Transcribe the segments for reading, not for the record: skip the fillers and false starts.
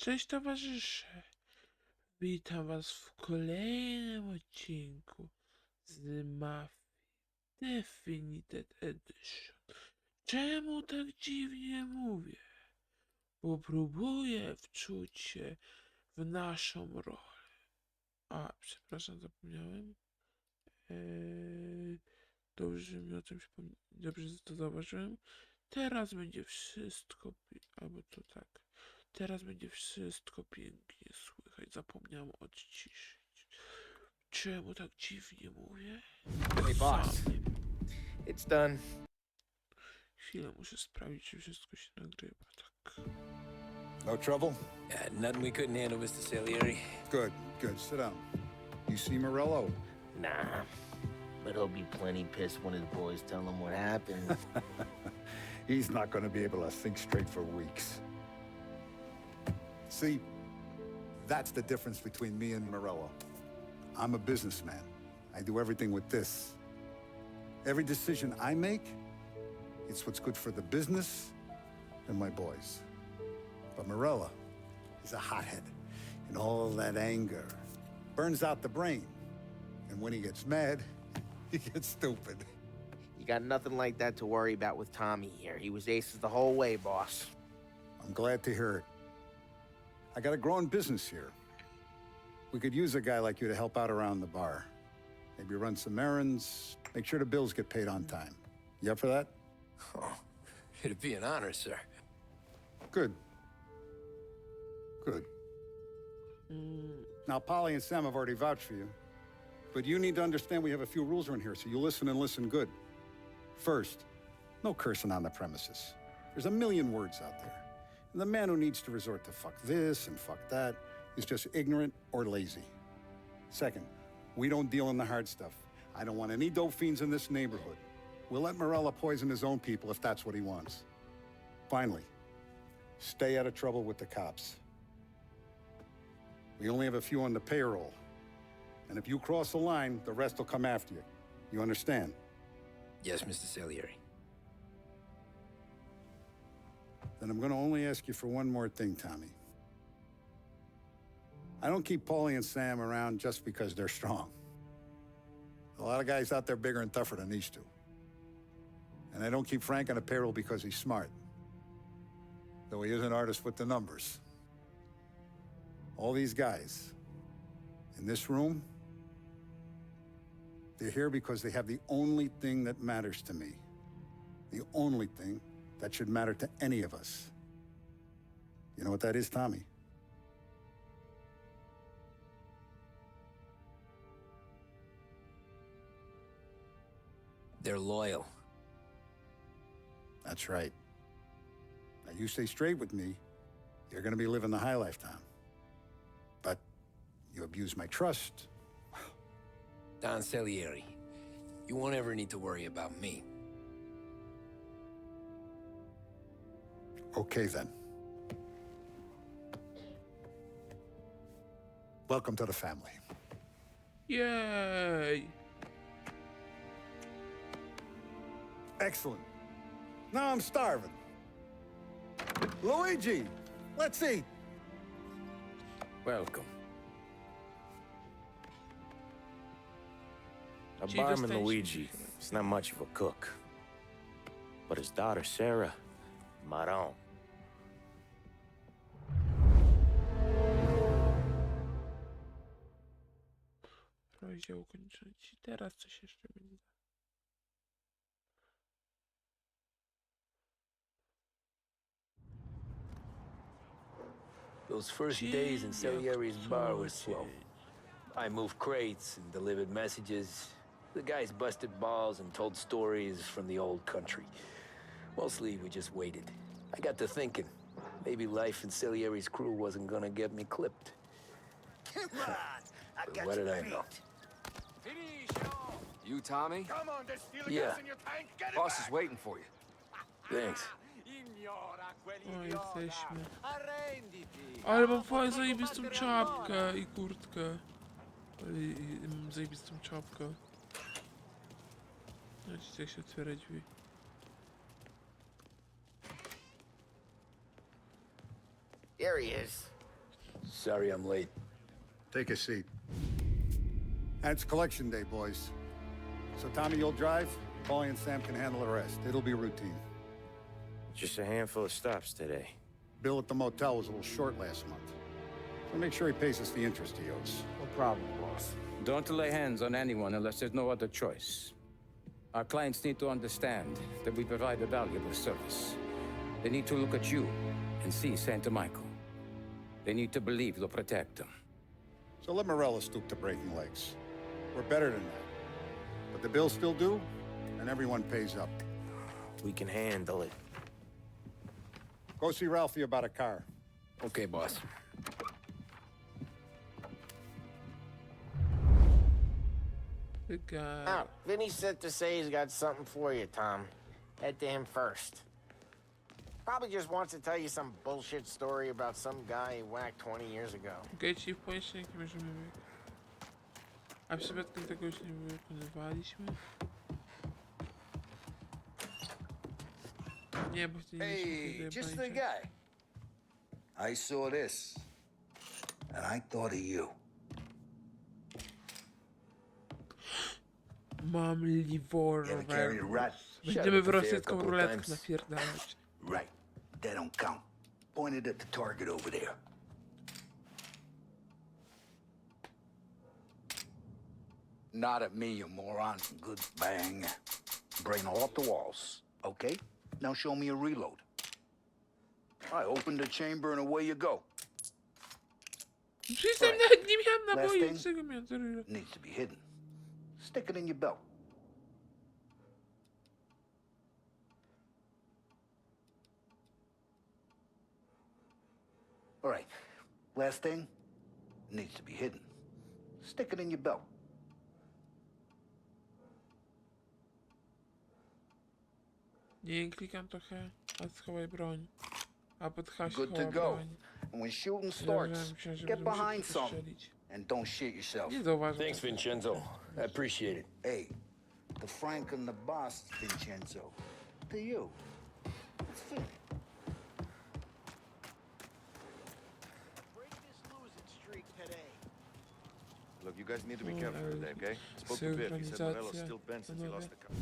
Cześć towarzysze, witam was w kolejnym odcinku z Mafii Definited Edition. Czemu tak dziwnie mówię? Bo próbuję wczuć się w naszą rolę. A, przepraszam, zapomniałem. Dobrze mi o tym dobrze to zauważyłem. Teraz będzie wszystko, albo to tak. Teraz będzie wszystko pięknie słychać. Zapomniałem odciszyć. Czemu tak dziwnie mówię? Hey, boss. It's done. Chwilę, muszę sprawdzić, czy wszystko się nagrywa. Tak. No trouble? Nothing we couldn't handle, Mr. Salieri. Good, good. Sit down. You see Morello? Nah, but he'll be plenty pissed when his boys tell him what happened. He's not going to be able to think straight for weeks. See, that's the difference between me and Morello. I'm a businessman. I do everything with this. Every decision I make, it's what's good for the business and my boys. But Morello, he's a hothead. And all that anger burns out the brain. And when he gets mad, he gets stupid. You got nothing like that to worry about with Tommy here. He was aces the whole way, boss. I'm glad to hear it. I got a growing business here. We could use a guy like you to help out around the bar. Maybe run some errands, make sure the bills get paid on time. You up for that? Oh, it'd be an honor, sir. Good. Good. Now, Polly and Sam have already vouched for you. But you need to understand we have a few rules around here, so you listen and listen good. First, no cursing on the premises. There's a million words out there. And the man who needs to resort to fuck this and fuck that is just ignorant or lazy. Second, we don't deal in the hard stuff. I don't want any dope fiends in this neighborhood. We'll let Morella poison his own people if that's what he wants. Finally, stay out of trouble with the cops. We only have a few on the payroll. And if you cross the line, the rest will come after you. You understand? Yes, Mr. Salieri. Then I'm going to only ask you for one more thing, Tommy. I don't keep Paulie and Sam around just because they're strong. A lot of guys out there bigger and tougher than these two. And I don't keep Frank on a payroll because he's smart. Though he is an artist with the numbers. All these guys in this room, they're here because they have the only thing that matters to me. The only thing that should matter to any of us. You know what that is, Tommy? They're loyal. That's right. Now, you stay straight with me, you're gonna be living the high life, Tom. But you abuse my trust. Don Salieri, you won't ever need to worry about me. Okay, then. Welcome to the family. Yay! Excellent. Now I'm starving. Luigi, let's eat. Welcome. Now, Gee, Barman this Luigi, thing's- he's not much of a cook. But his daughter, Sarah, Maron. Rozdział ukończony. Teraz coś jeszcze będzie. Those first days in Salieri's bar were slow. I moved crates and delivered messages. The guys busted balls and told stories from the old country. Mostly, we just waited. I got to thinking, maybe life in Salieri's crew wasn't gonna get me clipped. Come on! I But got what you did I beat. know? You, Tommy? Come on, there's fuel Yeah. gas in your tank. Get it Boss back. is waiting for you. Thanks. Ignora O, quell'idiota. jesteśmy. Arrenditi. Ale mam fajną zajebistą czapkę i kurtkę. Ale mam zajebistą czapkę. Zobaczcie, jak się otwiera drzwi. Here he is. Sorry I'm late. Take a seat. And it's collection day, boys. So Tommy, you'll drive. Paulie and Sam can handle the rest. It'll be routine. Just a handful of stops today. Bill at the motel was a little short last month. So make sure he pays us the interest he owes. No problem, boss. Don't lay hands on anyone unless there's no other choice. Our clients need to understand that we provide a valuable service. They need to look at you and see Santa Michael. They need to believe you'll protect them. So let Morella stoop to breaking legs. We're better than that. But the bill's still due, and everyone pays up. We can handle it. Go see Ralphie about a car. Okay, boss. The guy. Oh, Vinny sent to say he's got something for you, Tom. Head to him first. Probably just wants to tell you some bullshit story about some guy he whacked 20 years ago. Okej, czyli w pomieszczeniu możemy A przypadkiem tego już nie wykonywaliśmy? Nie, bo wtedy nie Hey, just the guy. I saw this, and I thought of you. Mam liworę. You ever carried a rat? Będziemy w Shot at the fair a rosyjską couple ruletkę times. napierdalać. Right. That don't count. Pointed at the target over there. Not at me, you moron. Good bang. Brain off the walls. Okay? Now show me a reload. I opened the chamber and away you go. Przecież tam nawet nie miałem Last naboi, thing? czego miałem to robić? Needs to be hidden. Stick it in your belt. All right. Last thing needs to be hidden. Stick it in your belt. Nie klikam trochę, a schowaj broń. A pod haś Good to schowaj go. broń. And when shooting Ja starts, myślałem, że get będę musiał behind some strzelić. and don't shit yourself. Nie zauważyłem. Thanks, Vincenzo. I appreciate it. Hey, the Frank and the boss, Vincenzo. To you. It's fair. Break this losing streak today. Look, you guys need to be careful today, okay? Spoke to Biff. He said Morella's still bent since he lost the car.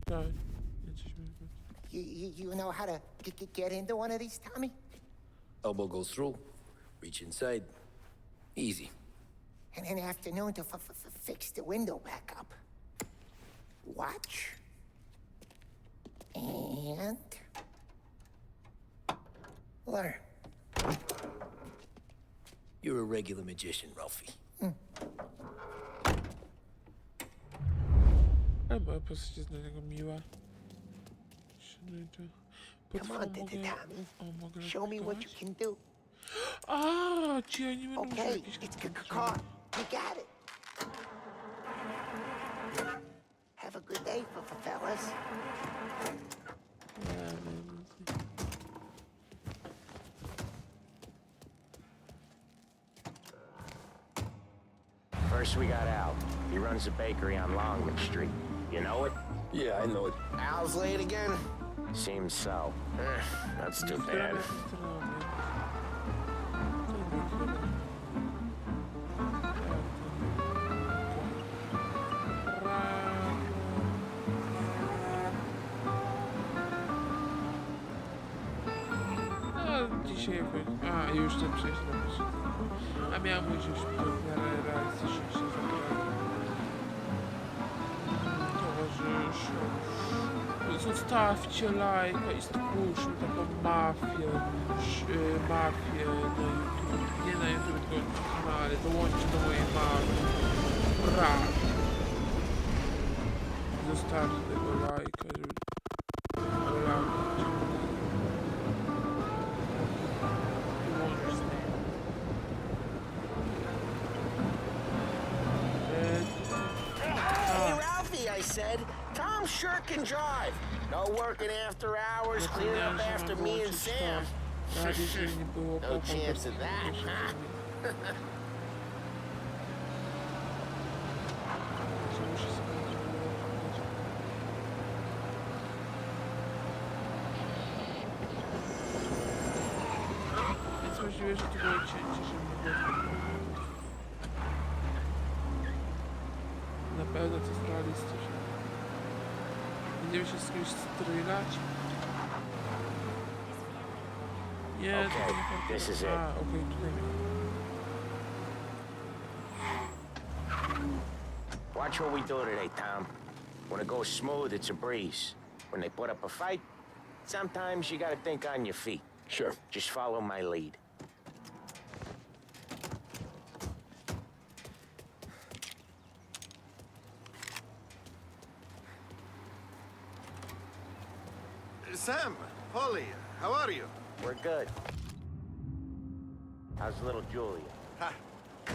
Tak. Jesteśmy... You know how to get into one of these, Tommy? Elbow goes through. Reach inside. Easy. And an afternoon to fix the window back up. Watch. And... learn. You're a regular magician, Ralphie. Ale moja postać jest dla niego miła. Szanuję to. Come on, Tommy. Mogę Show me what you replikować? can do. A, ci oni będą musieli Okay, jakieś it's kliknąć. car. You got it. Have a good day, fellas. First we got Al. He runs a bakery on Longwood Street. You know it? Yeah, I know it. Al's late again? Seems so. That's too bad. No, dzisiaj jakoś... A, już ten przejść na pierwszy. A miałem mówić już na reakcji, że się zabrałem. Towarzyszu. Zostawcie lajka i stwórzmy taką mafię. Mafię na YouTube. Nie na YouTube, tylko na kanale. Dołączcie do mojej mafii. Brak. Zostawcie tego lajka, żeby... Hey, Ralphie, I said. Tom sure can drive. No working after hours, cleaning up after me and Sam. No chance of that, huh? Możliwe, że to było cięcie, żeby nie było tak. Na pewno to jest realistyczne. Będziemy się z kimś strzelać. Nie, to Okay, nie this is it. A, okej, tutaj mnie. Watch what we do today, Tom. When it goes smooth, it's a breeze. When they put up a fight, sometimes you gotta think on your feet. Sure. Just follow my lead. Sam, Holly, how are you? We're good. How's little Julia? Ha,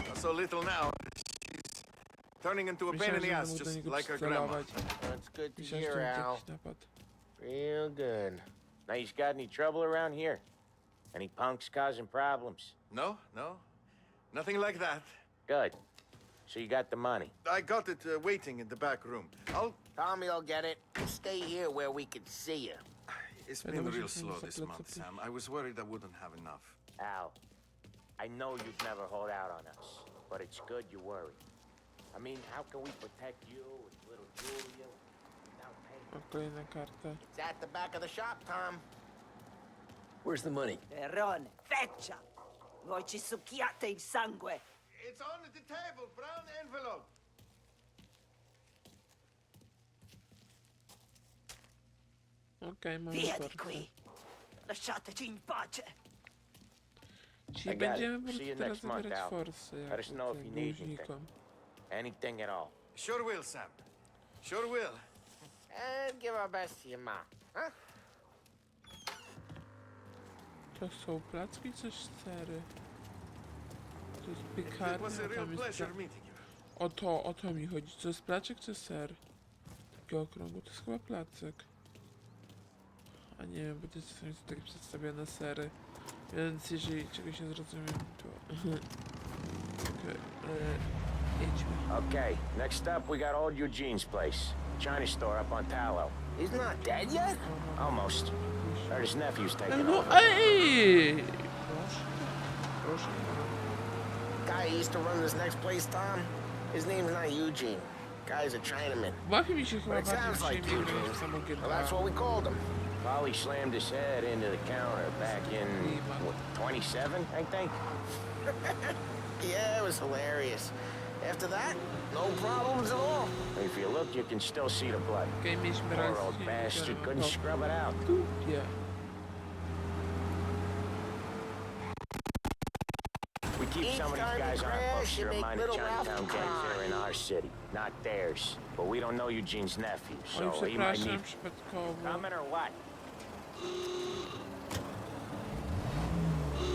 not so little now. She's turning into a pain in Myślałem, the że ass, będę do just niego like her grandma. przycelować. That's good to Myślałem, że to hear, będzie Al. jakiś napad. Real good. Now, you got any trouble around here? Any punks causing problems? No, no, nothing like that. Good. So you got the money. I got it waiting in the back room. Tommy will get it. Stay here where we can see you. It's I been know real what you're slow saying, this let's month, see. Sam. I was worried I wouldn't have enough. Al, I know you'd never hold out on us, but it's good you worry. I mean, how can we protect you and little Julia without paying? O, kolejna karta. It's at the back of the shop, Tom. Where's the money? Perone, feccia! Voi ci succhiate il sangue! It's on the table, brown envelope. Okej, mamy Via di kartę. qui! Lasciateci in pace! Czyli I got it. będziemy po See you prostu teraz next month, zabierać Al. forsy, Let jak us know if tym you need dłużnikom. Anything at all. Sure will, Sam. Sure will. And give our best to your mom, huh? To są placki, coś sery. To jest It piekarnia, was a a real tam jest pleasure meeting you. o to mi chodzi. To jest placzek czy ser? Takiego okrągłego, to jest chyba placek. A nie wiem, bo to są tutaj przedstawione sery. Więc jeżeli czegoś nie zrozumiem, to... Okej, idźmy. Okay, next up we got old Eugene's place. China store up on Tallow. He's not dead yet? Almost. Heard his nephew's taking No, over. ej! Proszę, proszę. Guy who used to run this next place, Tom, his name's not Eugene. Guy's a Chinaman. Mafia mi się chyba But it bardziej sounds like przyjemnie Eugene. grać w samo Well, that's what we GTA. called him. Polly slammed his head into the counter back in, what, 27, I think? Yeah, it was hilarious. After that, no problems at all. If you look, you can still see the blood. Okej, mieliśmy Poor raz old bastard couldn't to scrub it out. dupie. We keep some of these guys on our books to remind the Chinatown gangs here in our city, not theirs. But we don't know Eugene's nephew, Oj, so he might przepraszam, need... przypadkowo. Coming or what?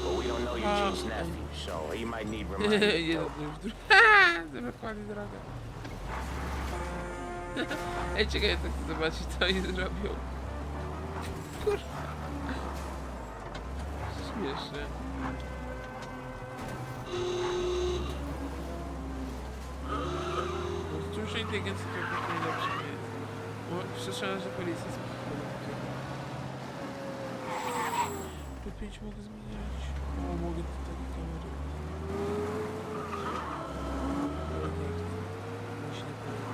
But we don't know Eugene's nephew, so he might need reminding. Jeden too. już drugi. Zabrakłali drogę. Ej, czekaj, ja tak chcę zobaczyć, co oni zrobią. Kurwa. Śmieszne. Sztuczna inteligencja to po prostu najlepsze nie jest. Bo słyszałem, że policja jest podpowiedź. Wypięć mogę zmieniać. O, mogę tutaj kamery. Ale nie chcę. Mi się nie podoba.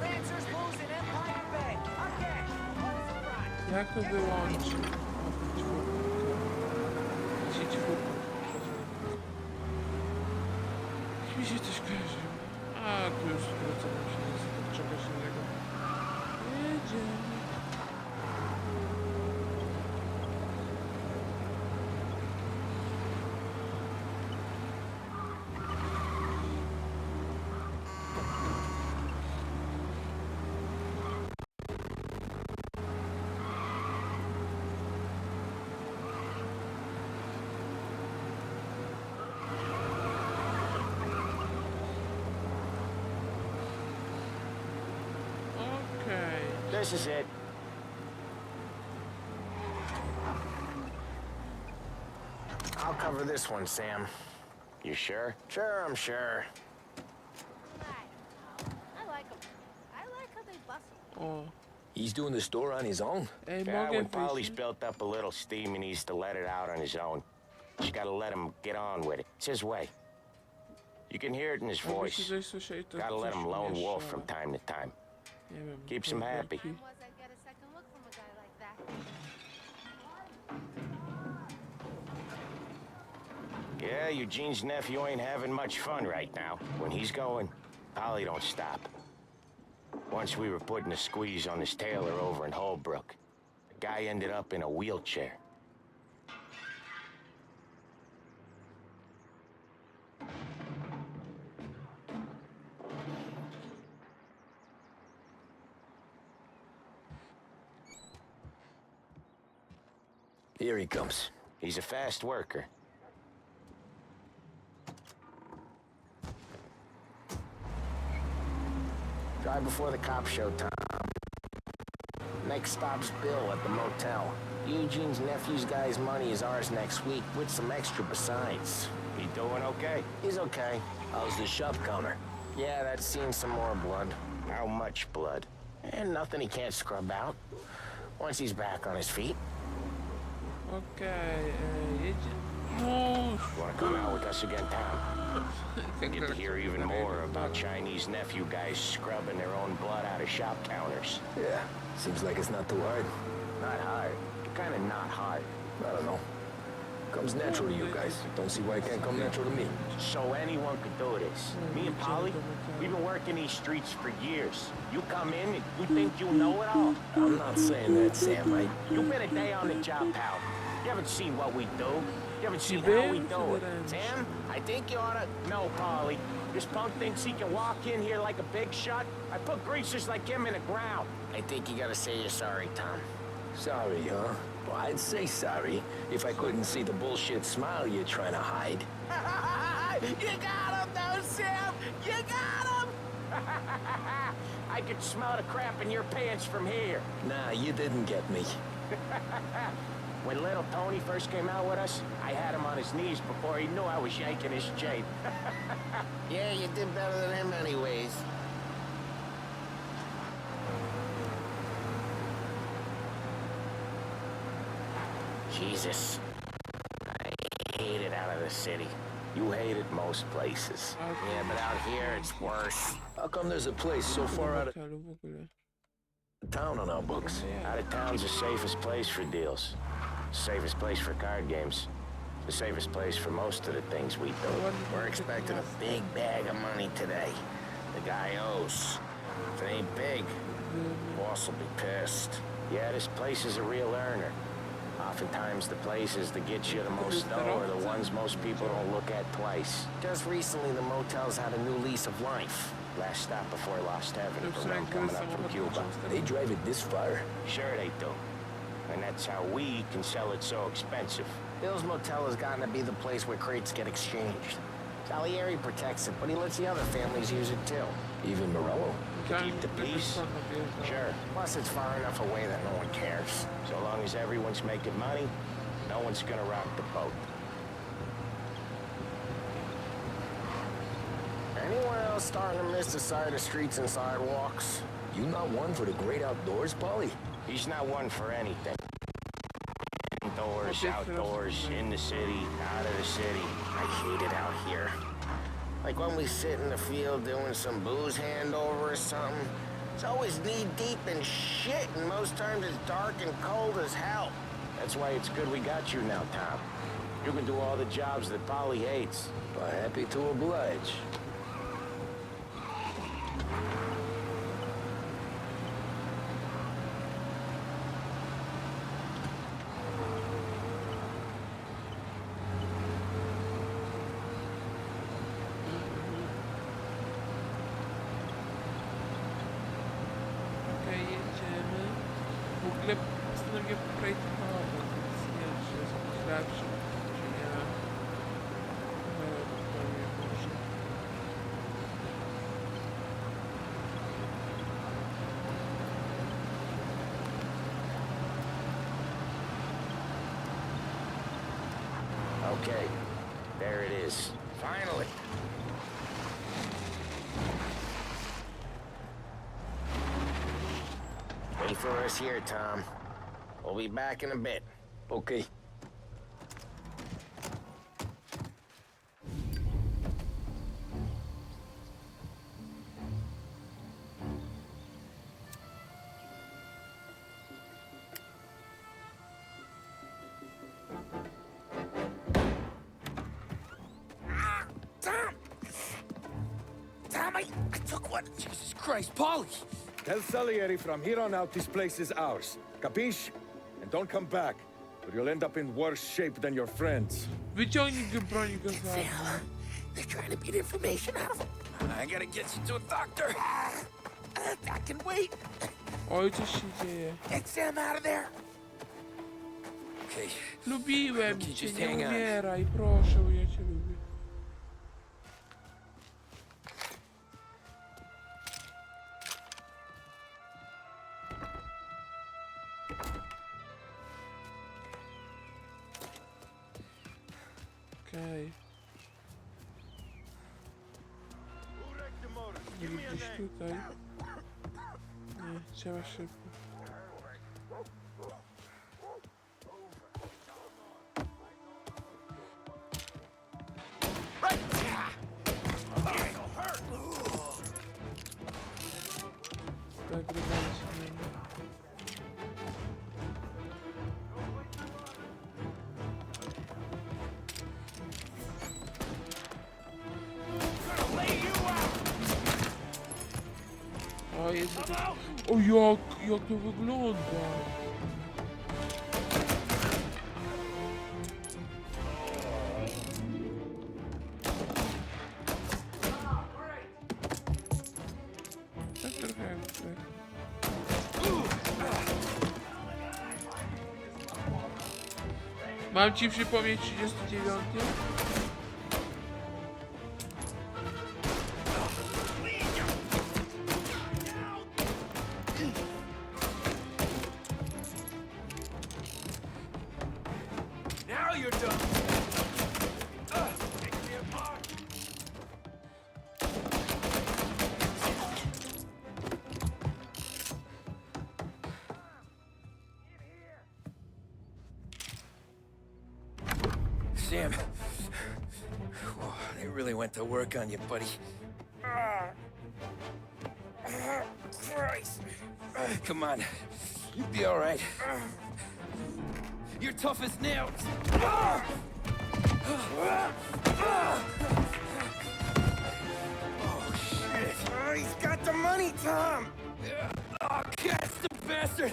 Lancers losing Empire Bay! Again! What is the price? Jak to wyłączyć? Czwórkę. Mi się coś kojarzy. A, tu już wrócę, nam się nie chce czegoś innego. Jedziemy. Okej. This is it. I'll cover this one, Sam. You sure? Sure, I'm sure. I like them. I like how they bustle. O, He's doing the store on his own? Ej, Yeah, mogę when Polly's wyjść? built up a little steam, he needs to let it out on his own. You gotta let him get on with it. It's his way. You can hear it in his Jakby się voice. coś słyszeli, to Gotta let coś him lone miesza. wolf from time to time. Nie wiem. Keeps him happy. powolutku. Was I get a second look from a guy like that? Yeah, Eugene's nephew ain't having much fun right now. When he's going, Polly don't stop. Once we were putting a squeeze on this tailor over in Holbrook. The guy ended up in a wheelchair. Here he comes. He's a fast worker. Drive before the cops show, Tom. Next stop's Bill at the motel. Eugene's nephew's guy's money is ours next week, with some extra besides. He doing okay? He's okay. How's the shop counter? Yeah, that's seen some more blood. How much blood? And nothing he can't scrub out. Once he's back on his feet. Okej, jedzie. No, Wanna come out with us again, Tom? Get to hear even more about Chinese nephew guys scrubbing their own blood out of shop counters. Yeah, seems like it's not too hard. Not hard. Kinda not hard. I don't know. Comes natural to you guys. Don't see why it can't come natural to me. So anyone could do this. Me and Polly, we've been working these streets for years. You come in and you think you know it all. I'm not saying that, Sam. You've been a day on the job, pal. You haven't seen what we do. You haven't seen how we do it. Sam, I think you oughta... No, Polly. This punk thinks he can walk in here like a big shot. I put greasers like him in the ground. I think you gotta say you're sorry, Tom. Sorry, huh? Well, I'd say sorry if I couldn't see the bullshit smile you're trying to hide. You got him, though, Sam! You got him! I could smell the crap in your pants from here. Nah, you didn't get me. When little Tony first came out with us, I had him on his knees before he knew I was yanking his chain. Yeah, you did better than him anyways. Jesus. I hate it out of the city. You hate it most places. Yeah, but out here, it's worse. How come there's a place so far out of hotelu w ogóle. town on our books? Out of town's the safest place for deals. Safest place for card games. The safest place for most of the things we do. We're expecting a big bag of money today. The guy owes. If it ain't big, boss will be pissed. Yeah, this place is a real earner. Oftentimes the places that get you the most dough are the ones most people don't look at twice. Just recently, the motel's had a new lease of life. Last stop before Lost Heaven for them coming up from Cuba. They drive it this far? Sure they do. And that's how we can sell it so expensive. Bill's motel has gotten to be the place where crates get exchanged. Salieri protects it, but he lets the other families use it too. Even Morello? To keep the peace? Sure. Plus, it's far enough away that no one cares. So long as everyone's making money, no one's gonna rock the boat. Anyone else starting to miss the side of streets and sidewalks? You not one for the great outdoors, Polly? He's not one for anything. Indoors, outdoors, in the city, out of the city. I hate it out here. Like when we sit in the field doing some booze handover or something. It's always knee-deep in shit, and most times it's dark and cold as hell. That's why it's good we got you now, Tom. You can do all the jobs that Polly hates. Well, happy to oblige. Okej, jedziemy. W ogóle postanowiłem projektować, więc nie wiem, czy jest lepszy, czy nie. Ale powiem może. Okay, there it is. Finally. Wait for us here, Tom. We'll be back in a bit. Okay. Tom, I took one. Jesus Christ, Polly! Tell Salieri from here on out this place is ours. Capiche? And don't come back, or you'll end up in worse shape than your friends. Wyciągnij go, broń go za... They're trying to get information out of him. I gotta get you to a doctor. I can wait. Oj, coś się dzieje. Get Sam out of there. Okay. Lubiłem Okay, cię, just nie hang on. umieraj, proszę, ja cię lubię. Okej. Byli gdzieś tutaj. Nie, trzeba szybko. Zagrywajcie mnie. O Jezu, o jak to wygląda. Tak trochę jak tak. Mam ci przypomnieć 39? Now you're done. Sam, whoa, they really went to work on you, buddy. Christ. Come on, you'll be all right. You're tough as nails. Oh, shit. Oh, he's got the money, Tom. Oh, catch the bastard.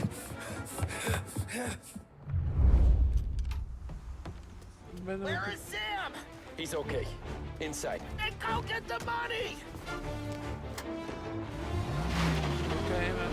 Where is Sam? He's okay. Inside. Then go get the money. Okej, man.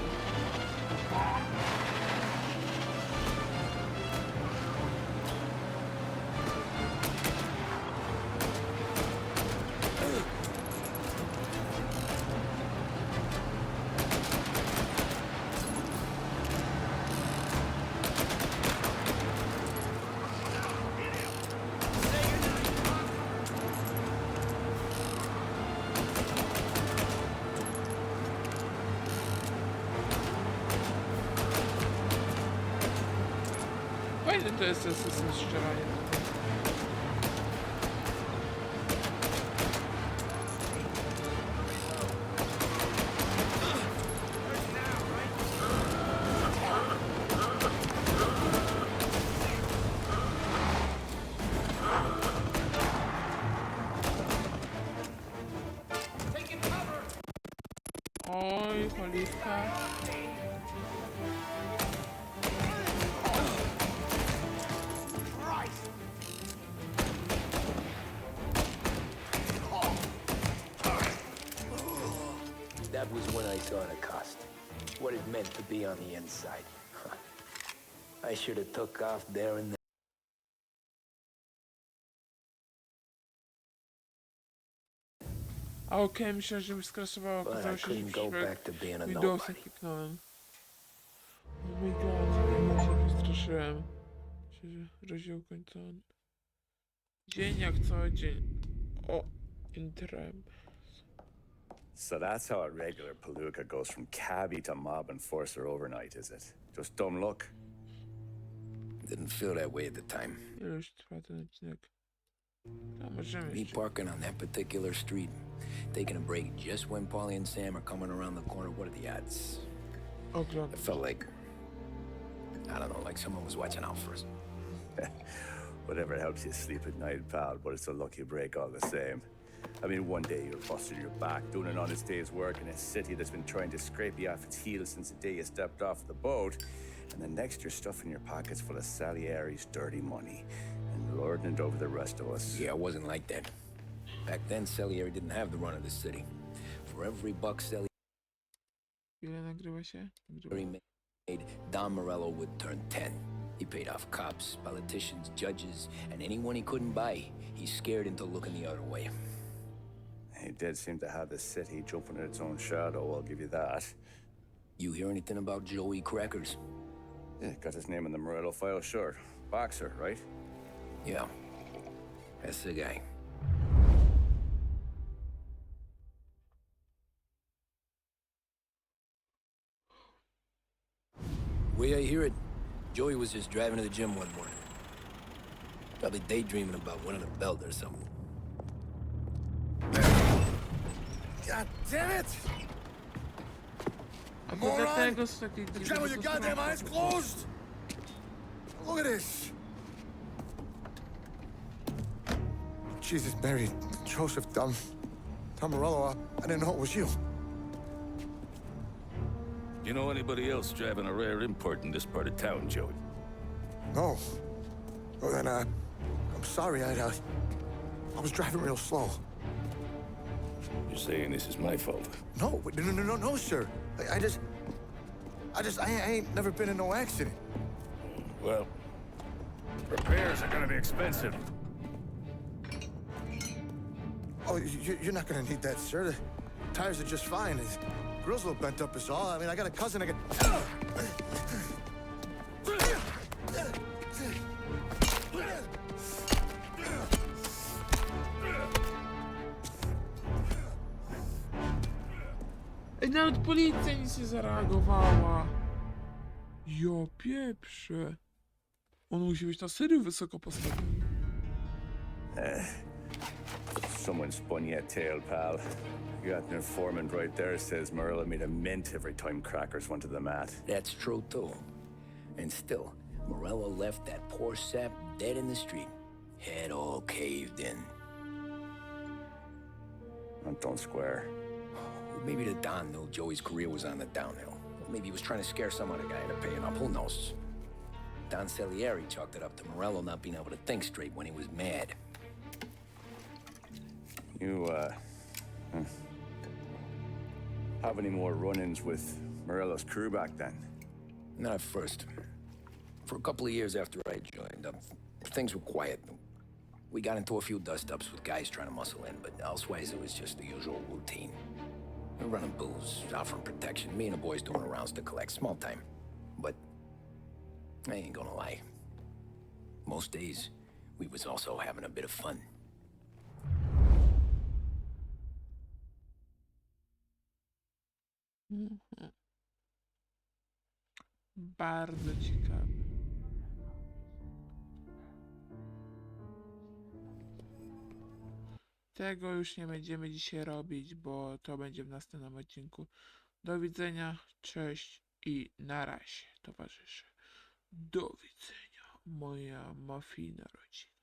Fajny to jest system strzelania. Oj, cholipka. That was when I saw the cost. What it meant to be on the inside. Huh. I should have took off there and then. A okej, myślę, że mi skrasowało, okazało się, że Windowsa kliknąłem. Oh my god, ja się wystraszyłem. Rozdział kończony. Dzień jak co dzień. O, intrem. So that's how a regular palooka goes from cabbie to mob enforcer overnight, is it? Just dumb luck? Didn't feel that way at the time. Ile już trwa ten odcinek? To możemy Me jeszcze. parking on that particular street, taking a break just when Paulie and Sam are coming around the corner. What are the odds? Oglądam. It felt like, I don't know, like someone was watching out for us. Whatever helps you sleep at night, pal, but it's a lucky break all the same. I mean, one day you're busting your back, doing an honest day's work in a city that's been trying to scrape you off its heels since the day you stepped off the boat, and the next you're stuffing your pockets full of Salieri's dirty money and lording it over the rest of us. Yeah, it wasn't like that. Back then, Salieri didn't have the run of the city. For every buck Salieri Ile nagrywa się? Nagrywa. made, Don Morello would turn 10. He paid off cops, politicians, judges, and anyone he couldn't buy, he scared into looking the other way. He did seem to have the city jumping at its own shadow, I'll give you that. You hear anything about Joey Crackers? Yeah, got his name in the Morello file, sure. Boxer, right? Yeah, that's the guy. Way I hear it, Joey was just driving to the gym one morning. Probably daydreaming about winning a belt or something. God damn it! A to dlatego są takie You got your goddamn eyes closed? Look at this. Jesus, Mary, Joseph, Tom Morello, I didn't know it was you. You know anybody else driving a rare import in this part of town, Joey? No. Well, then, I'm sorry, I was driving real slow. You're saying this is my fault? No, no, sir. I ain't never been in no accident. Well, repairs are gonna be expensive. Oh, you're not gonna need that, sir. The tires are just fine. The grill's a little bent up is all. I mean, I got a cousin I can... Ej, nawet policja nic nie zareagowała. Ja pieprzę. On musi być na serio wysoko postawiony. Someone spun you a tale, pal. You got an informant right there says Morello made a mint every time Crackers went to the mat. That's true, too. And still, Morello left that poor sap dead in the street. Head all caved in. Don't square. Maybe the Don knew Joey's career was on the downhill. Or maybe he was trying to scare some other guy into paying up. Who knows? Don Salieri chalked it up to Morello not being able to think straight when he was mad. You, have any more run-ins with Morello's crew back then? Not at first. For a couple of years after I joined up, things were quiet. We got into a few dust-ups with guys trying to muscle in, but elsewise it was just the usual routine. We're running booze, offering protection, me and the boys doing the rounds to collect, small time. But I ain't gonna lie. Most days, we was also having a bit of fun. Bardzo ciekawe. Tego już nie będziemy dzisiaj robić, bo to będzie w następnym odcinku. Do widzenia, cześć i na razie, towarzysze. Do widzenia, moja mafijna rodzina.